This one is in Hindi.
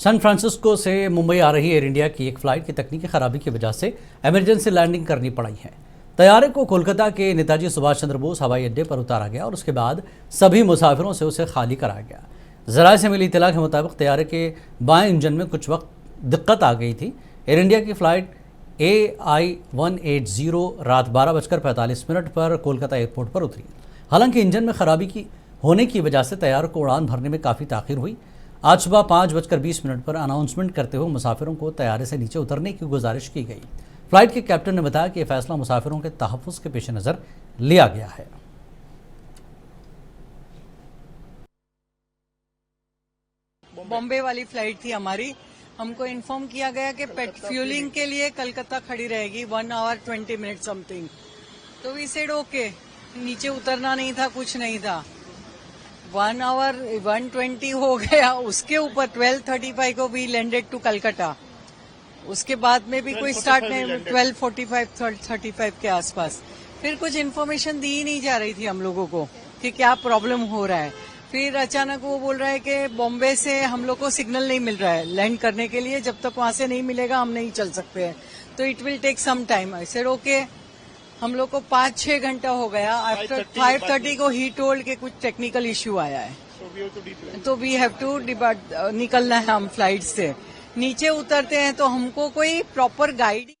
सैन फ्रांसिस्को से मुंबई आ रही एयर इंडिया की एक फ्लाइट की तकनीकी खराबी की वजह से इमरजेंसी लैंडिंग करनी पड़ी है। तैयारे को कोलकाता के नेताजी सुभाष चंद्र बोस हवाई अड्डे पर उतारा गया और उसके बाद सभी मुसाफिरों से उसे खाली कराया गया। जराये से मिली इत्तला के मुताबिक तैयारे के बाएं इंजन में कुछ वक्त दिक्कत आ गई थी। एयर इंडिया की फ्लाइट AI-180 रात 12:45 पर कोलकाता एयरपोर्ट पर उतरी। हालांकि इंजन में खराबी होने की वजह से तैयार को उड़ान भरने में काफ़ी ताख़ीर हुई। आज सुबह 5:20 पर अनाउंसमेंट करते हुए मुसाफिरों को तैयारे से नीचे उतरने की गुजारिश की गई। फ्लाइट के कैप्टन ने बताया कि यह फैसला मुसाफिरों के तहफ़्फ़ुज़ के पेश नज़र लिया गया है। बॉम्बे वाली फ्लाइट थी हमारी। हमको इन्फॉर्म किया गया कि पेट फ्यूलिंग के लिए कलकत्ता खड़ी रहेगी 1 hour 20 minutes समथिंग। तो वी सेड ओके, नीचे उतरना नहीं था, कुछ नहीं था। 1 hour 120 हो गया। उसके ऊपर 12:35 को भी लैंडेड टू कलकत्ता। उसके बाद में भी कोई स्टार्ट नहीं, 12:45-35 के आसपास। फिर कुछ इन्फॉर्मेशन दी ही नहीं जा रही थी हम लोगों को कि क्या प्रॉब्लम हो रहा है। फिर अचानक वो बोल रहा है कि बॉम्बे से हम लोग को सिग्नल नहीं मिल रहा है लैंड करने के लिए, जब तक वहां से नहीं मिलेगा हम नहीं चल सकते हैं, तो it will take some time. I said okay. हम लोग को 5-6 घंटा हो गया। आफ्टर 5:30 को ही टोल्ड के कुछ टेक्निकल इश्यू आया है, तो वी हैव टू निकलना है हम फ्लाइट से। नीचे उतरते हैं तो हमको कोई प्रॉपर गाइड